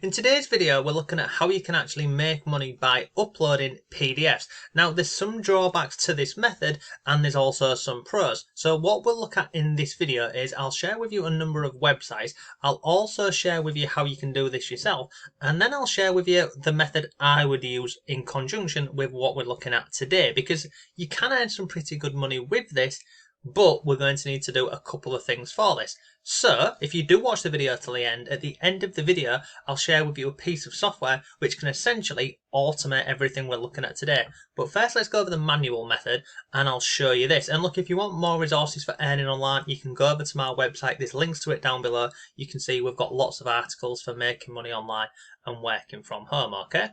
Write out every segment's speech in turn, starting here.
In today's video, we're looking at how you can actually make money by uploading PDFs. Now, there's some drawbacks to this method and there's also some pros. So what we'll look at in this video is I'll share with you a number of websites. I'll also share with you how you can do this yourself. And then I'll share with you the method I would use in conjunction with what we're looking at today, because you can earn some pretty good money with this, but we're going to need to do a couple of things for this. So if you do watch the video till the end, at the end of the video I'll share with you a piece of software which can essentially automate everything we're looking at today. But first, let's go over the manual method and I'll show you this. And look, if you want more resources for earning online, you can go over to my website. There's links to it down below. You can see we've got lots of articles for making money online and working from home, okay?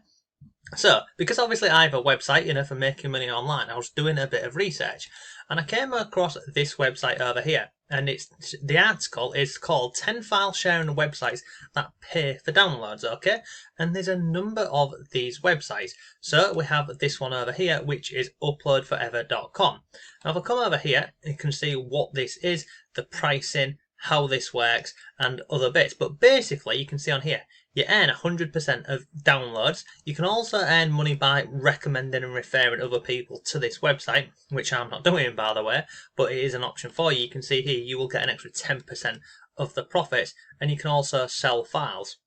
So, because obviously I have a website, for making money online, I was doing a bit of research and I came across this website over here, and the article is called 10 file sharing websites that pay for downloads, okay? And there's a number of these websites. So we have this one over here, which is uploadforever.com. Now if I come over here, you can see what this is, the pricing, how this works, and other bits. But basically, you can see on here, you earn 100% of downloads. You can also earn money by recommending and referring other people to this website, which I'm not doing, by the way, but it is an option for you. You can see here you will get an extra 10% of the profits, and you can also sell files.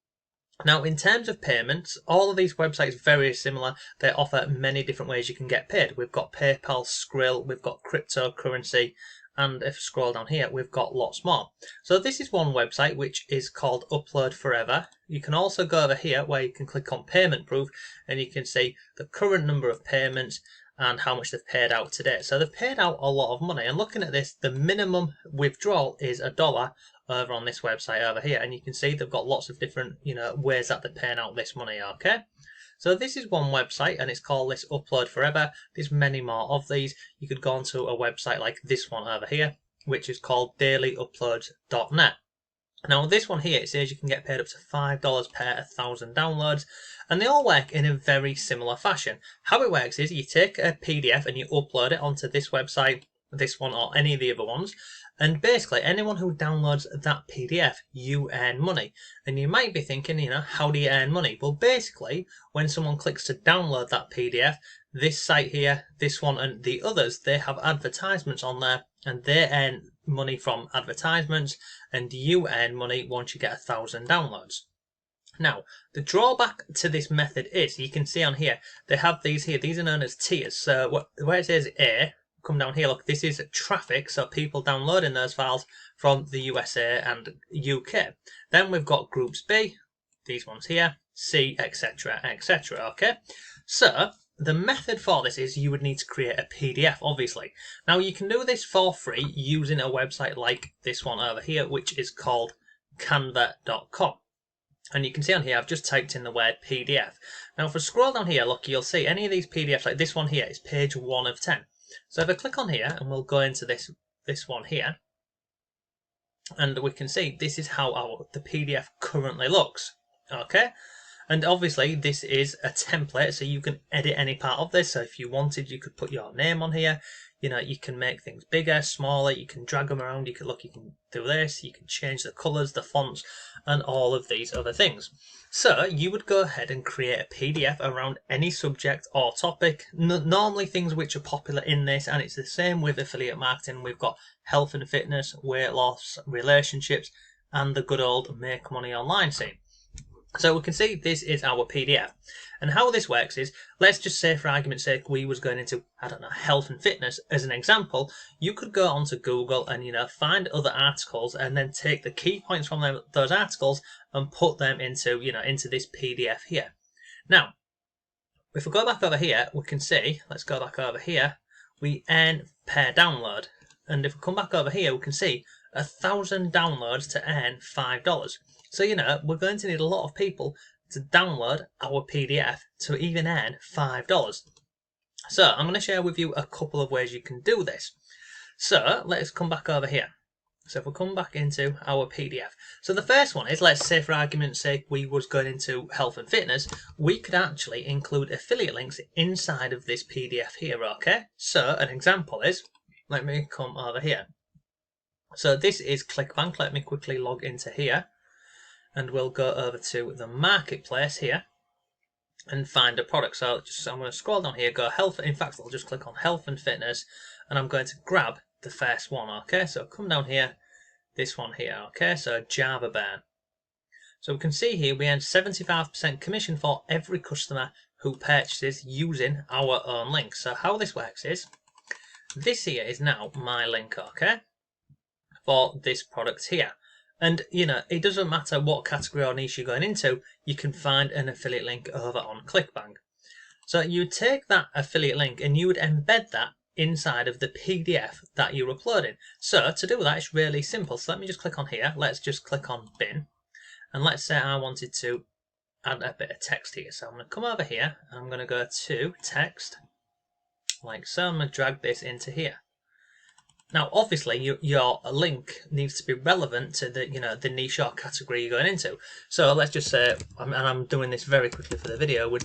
Now, in terms of payments, all of these websites are very similar. They offer many different ways you can get paid. We've got PayPal, Skrill, we've got cryptocurrency, and if I scroll down here, we've got lots more. So this is one website which is called Upload Forever. You can also go over here where you can click on payment proof and you can see the current number of payments and how much they've paid out today. So they've paid out a lot of money, and looking at this, the minimum withdrawal is $1 over on this website over here, and you can see they've got lots of different ways that they're paying out this money, okay? So this is one website and it's called this Upload Forever. There's many more of these. You could go onto a website like this one over here, which is called dailyuploads.net. Now this one here, it says you can get paid up to $5 per 1,000 downloads, and they all work in a very similar fashion. How it works is you take a PDF and you upload it onto this website, this one or any of the other ones, and basically anyone who downloads that PDF, you earn money. And you might be thinking, how do you earn money? Well, basically, when someone clicks to download that PDF, this site here, this one and the others, they have advertisements on there and they earn money from advertisements, and you earn money once you get 1,000 downloads. Now, the drawback to this method is, you can see on here, they have these here, these are known as tiers. So where it says A, come down here, look, this is traffic, so people downloading those files from the USA and UK. Then we've got groups B, these ones here, C, etc, etc, okay? So the method for this is you would need to create a PDF, obviously. Now you can do this for free using a website like this one over here, which is called canva.com. And you can see on here, I've just typed in the word PDF. Now if I scroll down here, look, you'll see any of these PDFs, like this one here, is page 1 of 10. So if I click on here, and we'll go into this one here, and we can see this is how the PDF currently looks, okay? And obviously this is a template, so you can edit any part of this. So if you wanted, you could put your name on here. You can make things bigger, smaller, you can drag them around, you can do this, you can change the colours, the fonts, and all of these other things. So you would go ahead and create a PDF around any subject or topic, normally things which are popular in this, and it's the same with affiliate marketing. We've got health and fitness, weight loss, relationships, and the good old make money online scene. So we can see this is our PDF. And how this works is, let's just say for argument's sake, we was going into, health and fitness as an example. You could go onto Google and, find other articles and then take the key points from those articles and put them into, into this PDF here. Now, if we go back over here, we can see, let's go back over here, we earn per download. And if we come back over here, we can see 1,000 downloads to earn $5. So, we're going to need a lot of people to download our PDF to even earn $5. So, I'm going to share with you a couple of ways you can do this. So, let's come back over here. So, if we come back into our PDF. So, the first one is, let's say for argument's sake, we was going into health and fitness. We could actually include affiliate links inside of this PDF here, okay? So, an example is, let me come over here. So, this is ClickBank. Let me quickly log into here. and we'll go over to the marketplace here and find a product. So I'm going to scroll down here, go health. In fact, I'll just click on health and fitness, and I'm going to grab the first one. Okay, so come down here, this one here. Okay, so Java Bear. So we can see here we earn 75% commission for every customer who purchases using our own link. So how this works is, this here is now my link, okay, for this product here. And, you know, it doesn't matter what category or niche you're going into, you can find an affiliate link over on ClickBank. So you would take that affiliate link and you would embed that inside of the PDF that you're uploading. So to do that, it's really simple. So let me just click on here. Let's just click on bin. And let's say I wanted to add a bit of text here. So I'm going to come over here and I'm going to go to text, like so. I'm going to drag this into here. Now, obviously, your link needs to be relevant to the the niche or category you're going into. So let's just say, and I'm doing this very quickly for the video, we'd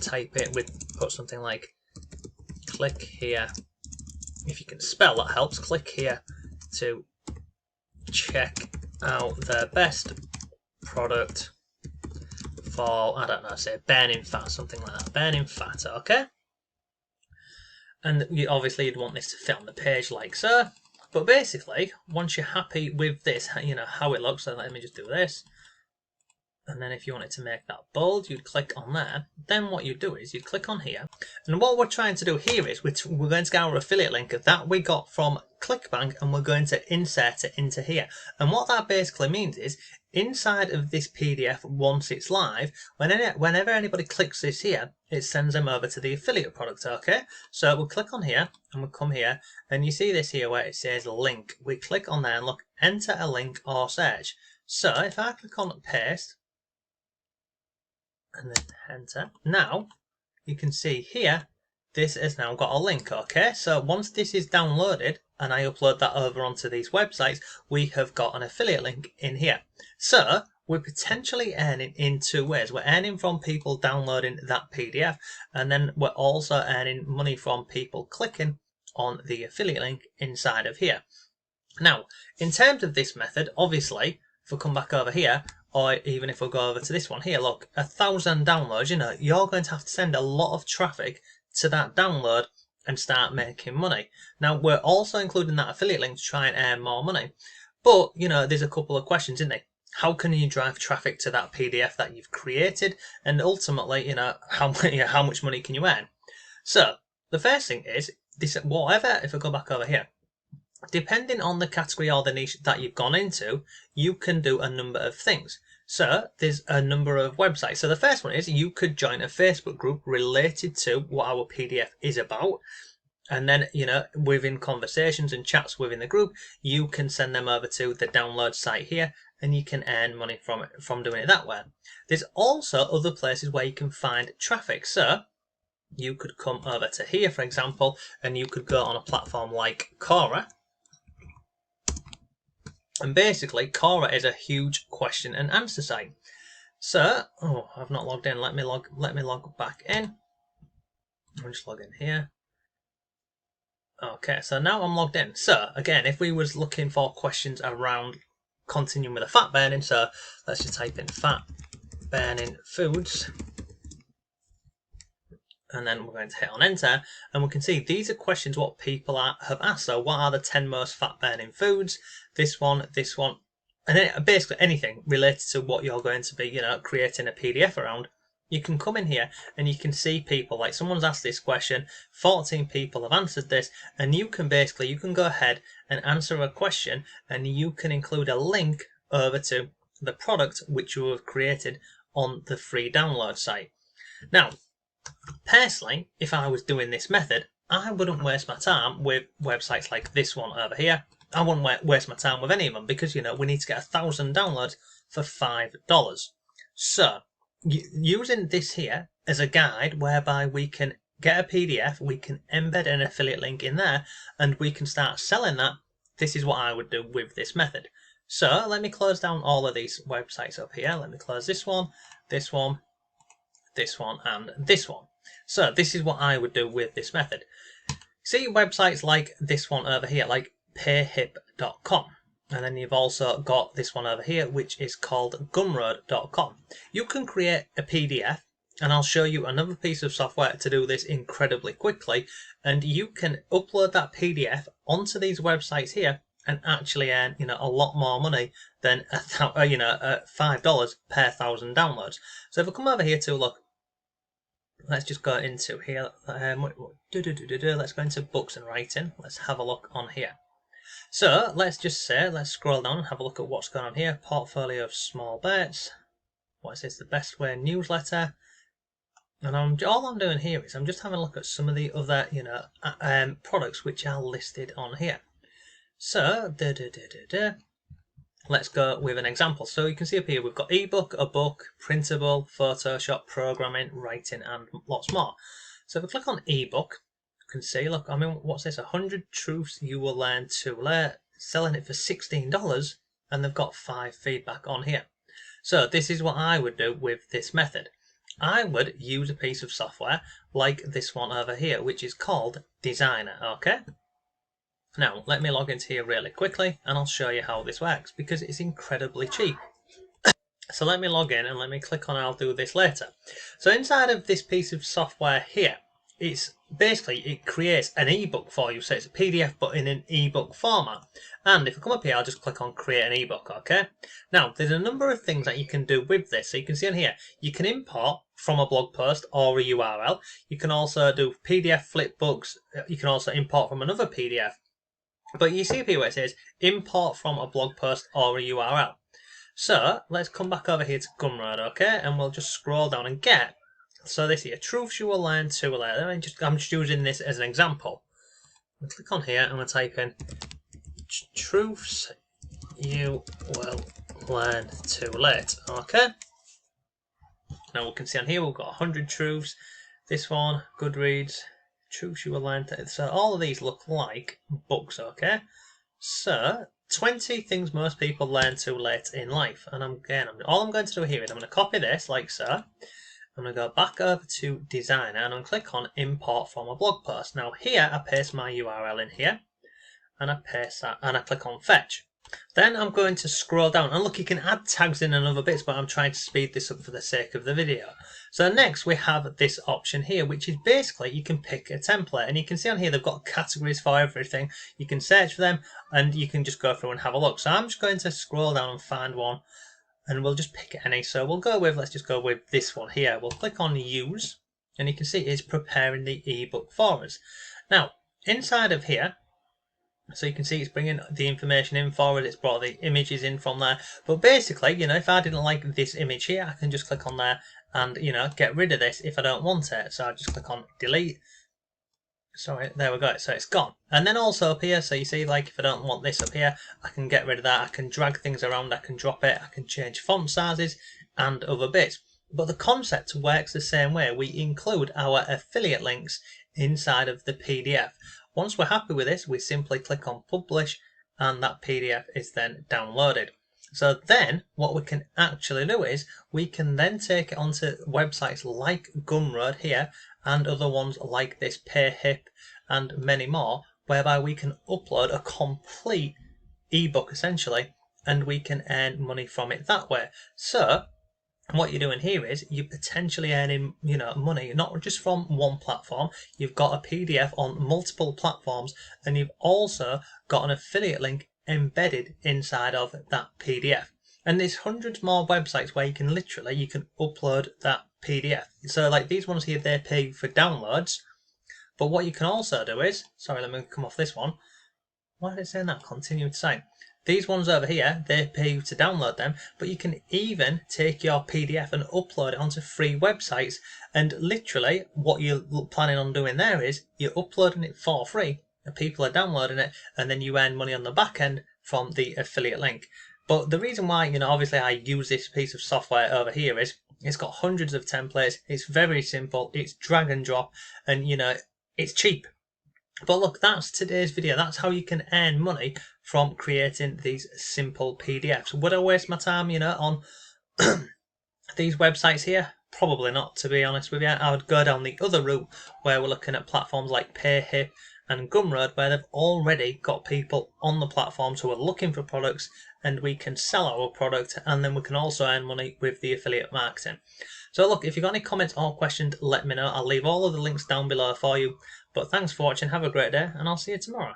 put something like click here. If you can spell, that helps. Click here to check out the best product for, I don't know, say burning fat, something like that. Burning fat, okay? And obviously you'd want this to fit on the page like so. But basically, once you're happy with this, how it looks, so let me just do this. And then if you wanted to make that bold, you'd click on there. Then what you do is you click on here. And what we're trying to do here is we're going to get our affiliate link that we got from ClickBank and we're going to insert it into here. And what that basically means is inside of this PDF, once it's live, whenever anybody clicks this here, it sends them over to the affiliate product, okay? So we'll click on here and we'll come here and you see this here where it says link. We click on there and look, enter a link or search. So if I click on paste, and then enter. Now you can see here this has now got a link, okay? So once this is downloaded and I upload that over onto these websites, we have got an affiliate link in here. So we're potentially earning in two ways. We're earning from people downloading that PDF, and then we're also earning money from people clicking on the affiliate link inside of here. Now, in terms of this method, obviously, if we come back over here, or even if we go over to this one here, look, 1,000 downloads, you're going to have to send a lot of traffic to that download and start making money. Now, we're also including that affiliate link to try and earn more money. But, there's a couple of questions, isn't there? How can you drive traffic to that PDF that you've created? And ultimately, how much money can you earn? So, the first thing is, if I go back over here, depending on the category or the niche that you've gone into, you can do a number of things. So there's a number of websites. So the first one is you could join a Facebook group related to what our PDF is about. And then, within conversations and chats within the group, you can send them over to the download site here and you can earn money from doing it that way. There's also other places where you can find traffic. So you could come over to here, for example, and you could go on a platform like Quora. And basically, Quora is a huge question and answer site. So, I've not logged in. Let me log back in. I'll just log in here. Okay, so now I'm logged in. So again, if we was looking for questions around continuing with the fat burning, so let's just type in fat burning foods. And then we're going to hit on enter, and we can see these are questions what people have asked. So what are the 10 most fat burning foods? This one, and then basically anything related to what you're going to be, creating a PDF around. You can come in here and you can see people, like someone's asked this question, 14 people have answered this, and you can go ahead and answer a question, and you can include a link over to the product which you have created on the free download site. Now, personally, if I was doing this method, I wouldn't waste my time with websites like this one over here. I wouldn't waste my time with any of them because, we need to get 1,000 downloads for $5. So, using this here as a guide whereby we can get a PDF, we can embed an affiliate link in there, and we can start selling that, this is what I would do with this method. So, let me close down all of these websites up here. Let me close this one, this one, this one, and this one. So this is what I would do with this method. See websites like this one over here, like payhip.com. And then you've also got this one over here, which is called gumroad.com. You can create a PDF, and I'll show you another piece of software to do this incredibly quickly. And you can upload that PDF onto these websites here and actually earn, a lot more money than $5 per 1,000 downloads. So if I come over here to look, let's just go into here. Let's go into books and writing. Let's have a look on here. So let's scroll down and have a look at what's going on here. Portfolio of small bets. What is this? The Best Way newsletter. And all I'm doing here is I'm just having a look at some of the other, products which are listed on here. So, let's go with an example. So you can see up here we've got ebook, a book, printable, Photoshop, programming, writing, and lots more. So if I click on ebook, you can see, look, what's this? 100 truths you will learn too late. Selling it for $16, and they've got 5 feedback on here. So this is what I would do with this method. I would use a piece of software like this one over here, which is called Designnr, okay? Now, let me log into here really quickly, and I'll show you how this works, because it's incredibly cheap. So let me log in, and let me click on I'll do this later. So inside of this piece of software here, it creates an ebook for you. So it's a PDF, but in an ebook format. And if I come up here, I'll just click on create an ebook, okay? Now, there's a number of things that you can do with this. So you can see on here, you can import from a blog post or a URL. You can also do PDF flip books. You can also import from another PDF. But you see up here where it says import from a blog post or a URL. So let's come back over here to Gumroad, okay? And we'll just scroll down and get. So this here, truths you will learn too late. I'm just using this as an example. I'll click on here and we'll type in truths you will learn too late. Okay. Now we can see on here we've got 100 truths. This one, Goodreads, truths you will learn. So all of these look like books. Okay. So 20 things most people learn too late in life. And all I'm going to do here is I'm going to copy this like so. I'm going to go back over to Designnr and I'm going to click on import from a blog post. Now here I paste my URL in here and I paste that and I click on fetch. Then I'm going to scroll down and look, you can add tags in and other bits, but I'm trying to speed this up for the sake of the video. So next we have this option here, which is basically you can pick a template, and you can see on here they've got categories for everything. You can search for them and you can just go through and have a look. So I'm just going to scroll down and find one. And we'll just pick any. So let's just go with this one here. We'll click on use, and you can see it's preparing the ebook for us. Now, inside of here, so you can see it's bringing the information in for us. It's brought the images in from there. But basically, if I didn't like this image here, I can just click on there and, get rid of this if I don't want it. So I just click on delete. Sorry, there we go. So it's gone. And then also up here, so you see, like if I don't want this up here, I can get rid of that. I can drag things around, I can drop it, I can change font sizes and other bits. But the concept works the same way. We include our affiliate links inside of the PDF. Once we're happy with this, we simply click on publish and that PDF is then downloaded. So then what we can actually do is we can then take it onto websites like Gumroad here and other ones like this PayHip and many more, whereby we can upload a complete ebook essentially and we can earn money from it that way. So what you're doing here is you're potentially earning money not just from one platform. You've got a PDF on multiple platforms and you've also got an affiliate link embedded inside of that PDF. And there's hundreds more websites where you can upload that PDF. So like these ones here, they pay for downloads. But what you can also do is, sorry, let me come off this one. Why did it say that? Continue to say. These ones over here, they pay you to download them, but you can even take your PDF and upload it onto free websites. And literally what you're planning on doing there is you're uploading it for free and people are downloading it, and then you earn money on the back end from the affiliate link. But the reason why, obviously I use this piece of software over here is it's got hundreds of templates. It's very simple. It's drag and drop, and it's cheap. But look, that's today's video. That's how you can earn money from creating these simple PDFs. Would I waste my time, on these websites here? Probably not, to be honest with you. I would go down the other route where we're looking at platforms like PayHip and Gumroad, where they've already got people on the platforms who are looking for products, and we can sell our product, and then we can also earn money with the affiliate marketing. So look, if you've got any comments or questions, let me know. I'll leave all of the links down below for you. But thanks for watching, have a great day, and I'll see you tomorrow.